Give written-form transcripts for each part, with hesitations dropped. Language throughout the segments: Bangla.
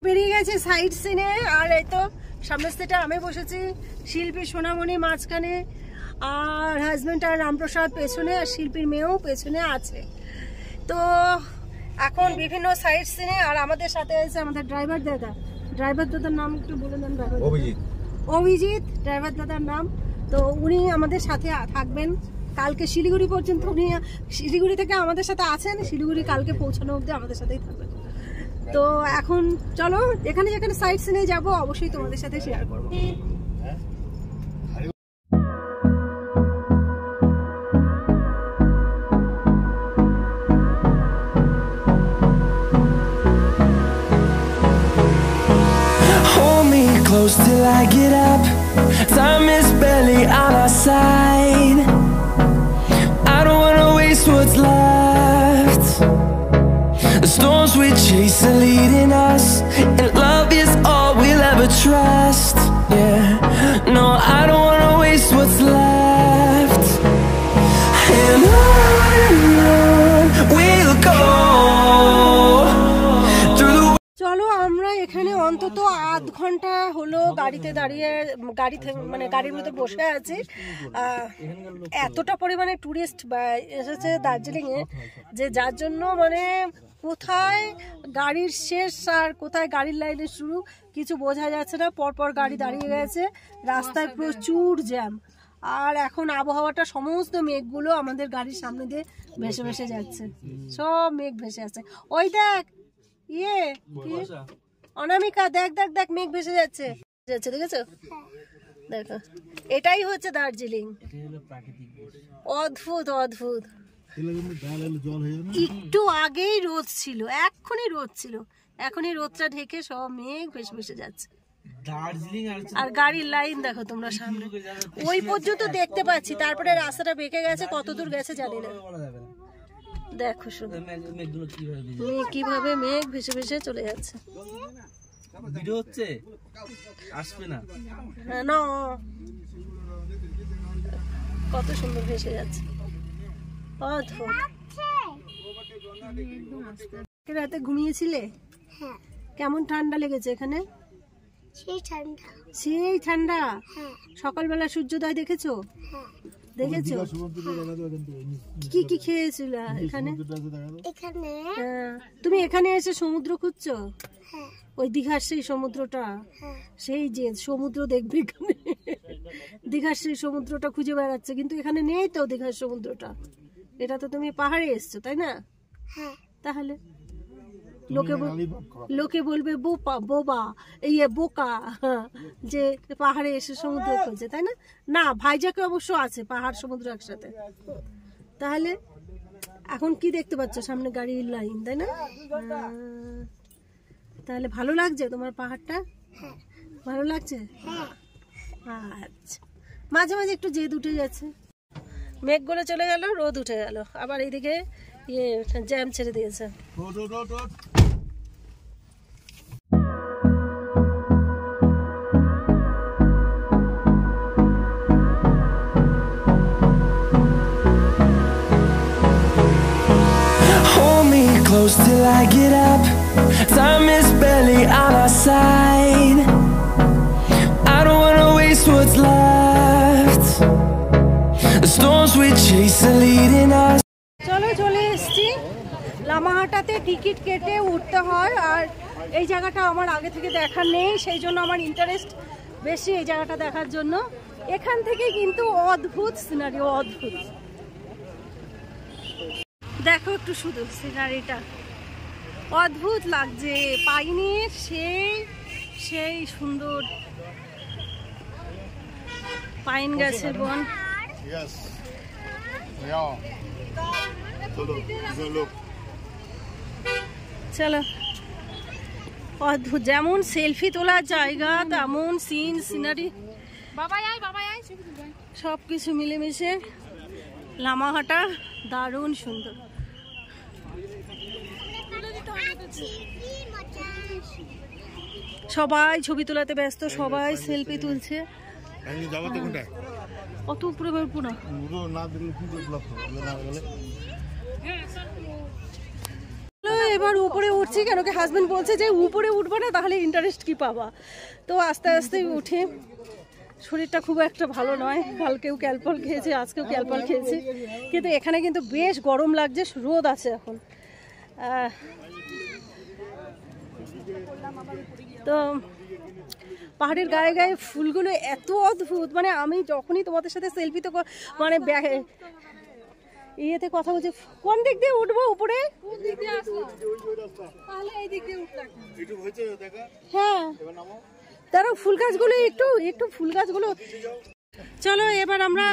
পেরিয়ে গেছে সাইড সিনে। আর এই তো সামনের সিটে আমি বসেছি, শিল্পী সোনামণি মাঝখানে, আর হাজবেন্ড আর রামপ্রসাদ পেছনে, আর শিল্পীর মেয়েও পেছনে আছে। তো এখন বিভিন্ন সাইড সিনে। আর আমাদের সাথে আছে আমাদের ড্রাইভার দাদা। ড্রাইভার দাদার নাম একটু বলে দেন। অভিজিৎ ড্রাইভার দাদার নাম। তো উনি আমাদের সাথে থাকবেন কালকে শিলিগুড়ি পর্যন্ত। উনি শিলিগুড়ি থেকে আমাদের সাথে আছেন, শিলিগুড়ি কালকে পৌঁছানো অবধি আমাদের সাথেই থাকবেন। তো এখন চলো যেখানে যেখানে সাইড সিনে যাবো অবশ্যই তোমাদের সাথে শেয়ার করবো। Close till I get up, time is barely on our side. I don't wanna waste what's left. The storms we chase are leading us, and love is all we'll ever trust. Yeah, no, I don't wanna waste what's left. And on we'll go. চলো আমরা এখানে অন্তত আধ ঘন্টা হলো গাড়িতে দাঁড়িয়ে, গাড়ির মধ্যে বসে আছি। এতটা পরিমাণে টুরিস্ট এসেছে দার্জিলিংয়ে, যে যার জন্য কোথায় গাড়ির শেষ আর কোথায় গাড়ির লাইনের শুরু কিছু বোঝা যাচ্ছে না। পরপর গাড়ি দাঁড়িয়ে গেছে, রাস্তায় প্রচুর জ্যাম। আর এখন আবহাওয়াটা সমস্ত মেঘগুলো আমাদের গাড়ির সামনে দিয়ে ভেসে ভেসে যাচ্ছে, সব মেঘ ভেসে আছে। ওই দেখ অনামিকা, দেখ দেখ দেখ মেঘ ভেসে যাচ্ছে, দেখেছো? দেখো এটাই হচ্ছে দার্জিলিং, অদ্ভুত অদ্ভুত। একটু আগেই রোদ ছিল, এখনই রোদ ছিল, এখনই রোদটা ঢেকে সব মেঘ ভেসে ভেসে যাচ্ছে। আর গাড়ির লাইন দেখো তোমরা সামনে ওই পর্যন্ত দেখতে পাচ্ছি, তারপরে রাস্তাটা বেঁকে গেছে, কত দূর গেছে জানি না। দেখো শুধু কিভাবে মেঘ ভেসে ভেসে চলে যাচ্ছে। ভিডিও হচ্ছে, আসবে না না, কত সুন্দর ভেসে যাচ্ছে, অদ্ভুত। রাতে ঘুমিয়েছিলে? কেমন ঠান্ডা লেগেছে এখানে? সেই ঠান্ডা। সকালবেলা সূর্যোদয় দেখেছো? দেখেছো? কি কি খেয়েছিল এখানে? তুমি এখানে এসে সমুদ্র খুঁজছো? ওই দীঘার সেই সমুদ্রটা, সেই যে সমুদ্র দেখবে এখানে, দীঘার সেই সমুদ্রটা খুঁজে বেড়াচ্ছে, কিন্তু এখানে নেই তো দীঘার সমুদ্রটা। এটা তো তুমি পাহাড়ে এসছো, তাই না? তাহলে লোকে বলবে বোবা, বোকা, যে পাহাড়ে এসে সমুদ্র খুঁজছে, তাই না? না, ভাইজাকে অবশ্য আছে পাহাড় সমুদ্র একসাথে। তাহলে এখন কি দেখতে পাচ্ছ? সামনে গাড়ির লাইন, তাই না? তাহলে ভালো লাগছে তোমার পাহাড়টা? ভালো লাগছে? আচ্ছা, মাঝে মাঝে একটু জেদ উঠে যাচ্ছে, মেঘগুলো চলে গেল, রোদ উঠে গেল, আবার এইদিকে জ্যাম ছেড়ে দিয়েছে। Close till I get up, time is barely on our side. I don't wanna waste what's left. The storms we chase are leading us. চলো চলে এসছি লামাহাটাতে। টিকিট কেটে উঠতে হয়, আর এই জায়গাটা আমার আগে থেকে দেখা নেই, সেই জন্য আমার ইন্টারেস্ট বেশি এই জায়গাটা দেখার জন্য। এখান থেকে কিন্তু অদ্ভুত সিনারি, অদ্ভুত। দেখো একটু শুধু সিনারিটা, অদ্ভুত লাগছে। পাইনি সেই সুন্দর পাইন গাছের বন। চলো, অদ্ভুত। যেমন সেলফি তোলার জায়গা, তেমন সিনারি, সবকিছু মিলেমিশে লামাহাটা দারুণ সুন্দর। সবাই ছবি তোলাতে ব্যস্ত, সবাই সেলফি তুলছে। অত উপরে বেরবো না, এবার উপরে উঠছি, কেন কি হাজবেন্ড বলছে যে উপরে উঠবে না তাহলে ইন্টারেস্ট কি পাবা। তো আস্তে আস্তে উঠে, শরীরটা খুব একটা ভালো নয়, কালকেও ক্যালপল খেয়েছি, আজকেও ক্যালপল খেয়েছি, কিন্তু এখানে কিন্তু বেশ গরম লাগছে, রোদ আছে এখন। তো পাহাড়ের গায়ে গায়ে ফুলগুলো এত অদ্ভুত, মানে আমি যখনই তোমাদের সাথে সেলফি তো মানে ইয়েতে কথা বলছি, কোন দিক দিয়ে উঠবো উপরে? হ্যাঁ তারা ফুল গাছগুলো একটু ফুল গাছগুলো। চলো এবার আমরা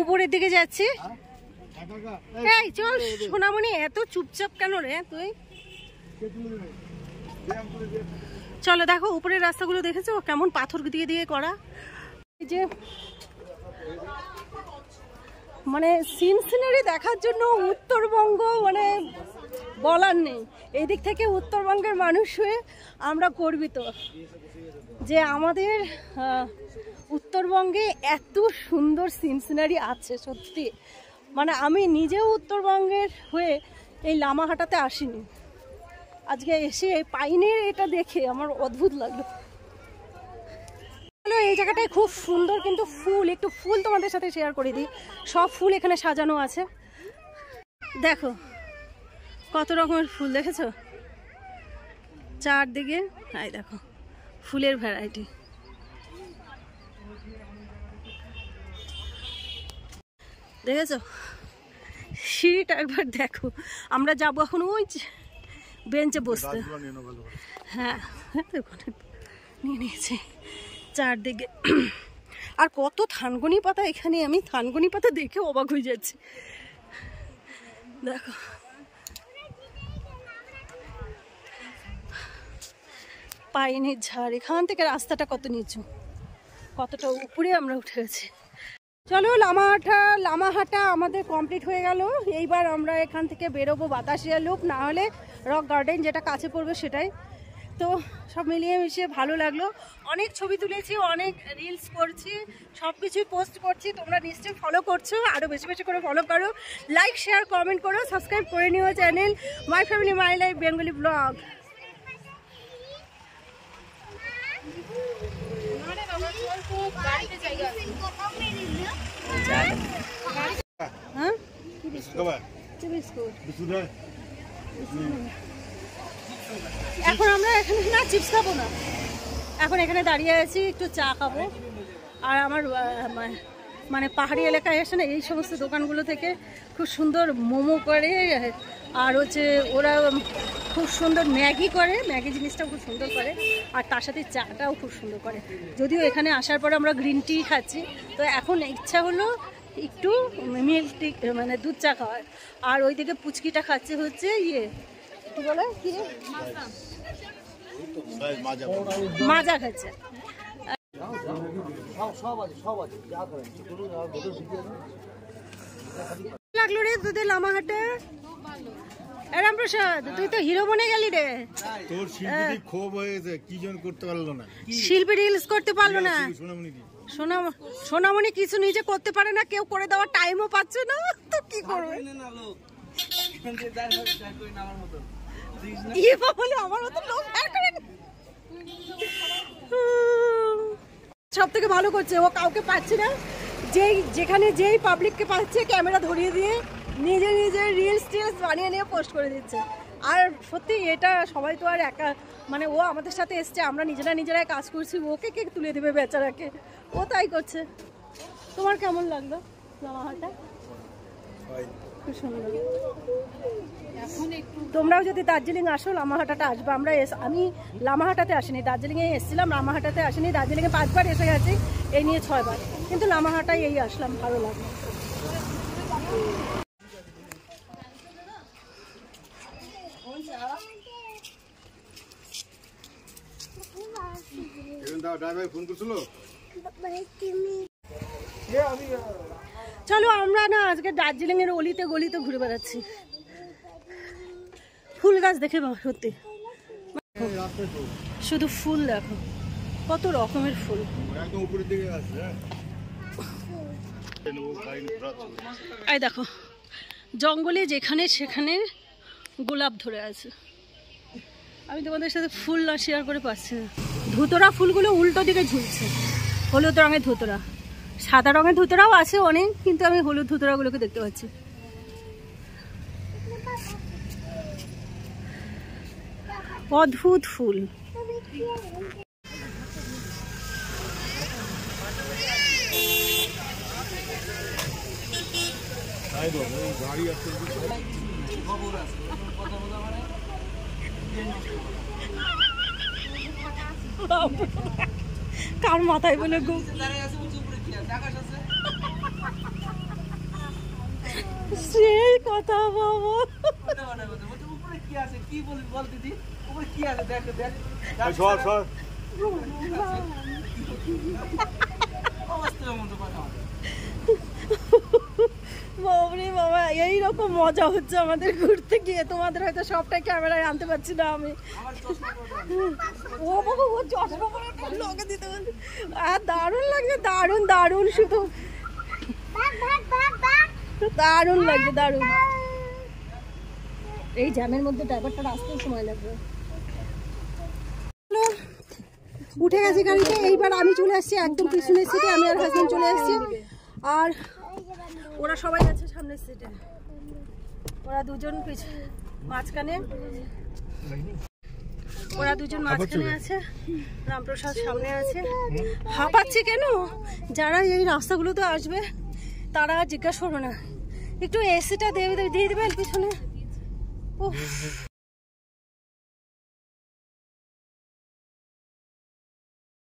উপরের দিকে যাচ্ছি। এই চল সোনামণি, এত চুপচাপ কেন রে তুই? চলো দেখো উপরের রাস্তাগুলো দেখেছো কেমন পাথর দিয়ে দিয়ে করা। এই যে মানে সিনারি দেখার জন্য উত্তরবঙ্গ মানে বলার নেই। এই দিক থেকে উত্তরবঙ্গের মানুষ হয়ে আমরা গর্বিত যে আমাদের উত্তরবঙ্গে এত সুন্দর সিনারি আছে। সত্যি মানে আমি নিজেও উত্তরবঙ্গের হয়ে এই লামাহাটাতে আসিনি, আজকে এসে পাইনের এটা দেখে আমার অদ্ভুত লাগলো। এই জায়গাটায় খুব সুন্দর, কিন্তু ফুল, একটু ফুল তোমাদের সাথে শেয়ার করে দিই। সব ফুল এখানে সাজানো আছে, দেখো কত রকমের ফুল, দেখেছো চারদিকে। এই দেখো ফুলের ভ্যারাইটি। দেখেছো সিঁড়িটা একবার দেখো। আমরা যাবো এখন ওই বেঞ্চে বসতে। হ্যাঁ নিয়ে নিয়েছে চারদিকে। আর কত থানকুনি পাতা এখানে, আমি থানকুনি পাতা দেখে অবাক হয়ে যাচ্ছি। দেখো পাইনের ঝাড়, এখান থেকে রাস্তাটা কত নিচু, কতটা উপরে আমরা উঠে গেছি। চলো লামাহাটা আমাদের কমপ্লিট হয়ে গেল। এইবার আমরা এখান থেকে বেরোবো বাতাসিয়া লুপ, না হলে রক গার্ডেন যেটা কাছে পড়বে সেটাই। তো সব মিলিয়ে মিশিয়ে ভালো লাগলো, অনেক ছবি তুলেছি, অনেক রিলস করছি, সব কিছুই পোস্ট করছি। তোমরা নিশ্চয়ই ফলো করছো, আরও বেশি বেশি করে ফলো করো, লাইক শেয়ার কমেন্ট করো, সাবস্ক্রাইব করে নিও channel my family my life Bengali blog. হ্যাঁ এখন আমরা এখানে না চিপস খাবো না, এখন এখানে দাঁড়িয়ে আছি, একটু চা খাবো। আর আমার মানে পাহাড়ি এলাকায় এসে না এই সমস্ত দোকানগুলো থেকে খুব সুন্দর মোমো করে, আর হচ্ছে ওরা খুব সুন্দর ম্যাগি করে, ম্যাগি জিনিসটাও খুব সুন্দর করে, আর তার সাথে চাটাও খুব সুন্দর করে। যদিও এখানে আসার পর আমরা গ্রিন টি খাচ্ছি, তো এখন ইচ্ছা হলো একটু মিল্ক টি মানে দুধ চা খাওয়ার। আর ওইদিকে পুচকিটা খাচ্ছে হচ্ছে ইয়ে কি বলে, কি মাজা খাচ্ছে। লাগলো রে তোদের লামাহাটে? এরাম প্রসাদ, তুই তো হিরো বনে গেলি রে। তোর শিল্পী ক্ষোভ হয়েছে, কি জন করতে পারলো না, শিল্পী রিলস করতে পারলো না। সোনামণি কিছু নিজে করতে পারে না, কেউ করে দেওয়ার টাইমও পাচ্ছে না, তো কি করবে? সব থেকে ভালো করছে ও, কাউকে পাচ্ছে না, যেখানে যেই পাবলিককে পাচ্ছে ক্যামেরা ধরিয়ে দিয়ে নিজে নিজে রিলস টিলস বানিয়ে নিয়ে পোস্ট করে দিচ্ছে। আর সত্যি এটা সবাই তো আর একা, মানে ও আমাদের সাথে এসছে, আমরা নিজেরাই কাজ করছি, ওকে কে তুলে দেবে বেচারাকে, ও তাই করছে। তোমার কেমন লাগলো লামাহাটা? খুব সুন্দর। তোমরাও যদি দার্জিলিং আসো লামাহাটাটা আসবে। আমি লামাহাটাতে আসিনি, দার্জিলিংয়ে এসেছিলাম, লামাহাটাতে আসিনি। দার্জিলিংয়ে 5 বার এসে গেছি, এই নিয়ে 6 বার, কিন্তু লামাহাটায় এই আসলাম, ভালো লাগলো। চলো আমরা না আজকে দার্জিলিং এর অলিতে গলিতে ঘুরে বেড়াচ্ছি, ফুল গাছ দেখে সত্যি শুধু ফুল দেখো, কত রকমের ফুল। এই দেখো জঙ্গলে যেখানে সেখানে গোলাপ ধরে আছে। আমি তোমাদের সাথে ফুল না শেয়ার করে পাচ্ছি না। ধুতরা ফুলগুলো উল্টো দিকে ঝুলছে, হলুদ রঙের ধুতরা। সাদা রঙের ধুতরাও আছে অনেক, কিন্তু আমি হলুদ ধুতরাগুলোকে দেখতে পাচ্ছি। অদ্ভুত ফুল। কার মাথায় বলে গো সেই কথা বাবা। বাবরে বাবা, এইরকম মজা হচ্ছে আমাদের ঘুরতে গিয়ে। তোমাদের হয়তো সবটাই ক্যামেরায় আনতে পারছি না আমি। ও বাবা, ও চশমা পরে লগে দিতে বলছে। আর দারুণ লাগছে, দারুণ দারুণ, শুধু দারুণ লাগছে, দারুণ। এই জ্যামের মধ্যে ড্রাইভারটা আসতেও সময় লাগবে। উঠে গেছি গাড়িতে। এইবার আমি চলে আসছি একদম পিছনের সিটে, আমি আর হাজবেন্ড চলে আসছি। আর ওরা সবাই আছে সামনের সিটে, ওরা দুজন মাঝখানে, ওরা দুজন মাঝখানে আছে, রামপ্রসাদ সামনে আছে। হাঁপাচ্ছে কেন? যারা এই রাস্তাগুলোতে আসবে তারা জিজ্ঞাসা করবে না, একটু এসিটা দিয়ে দেবেন পিছনে।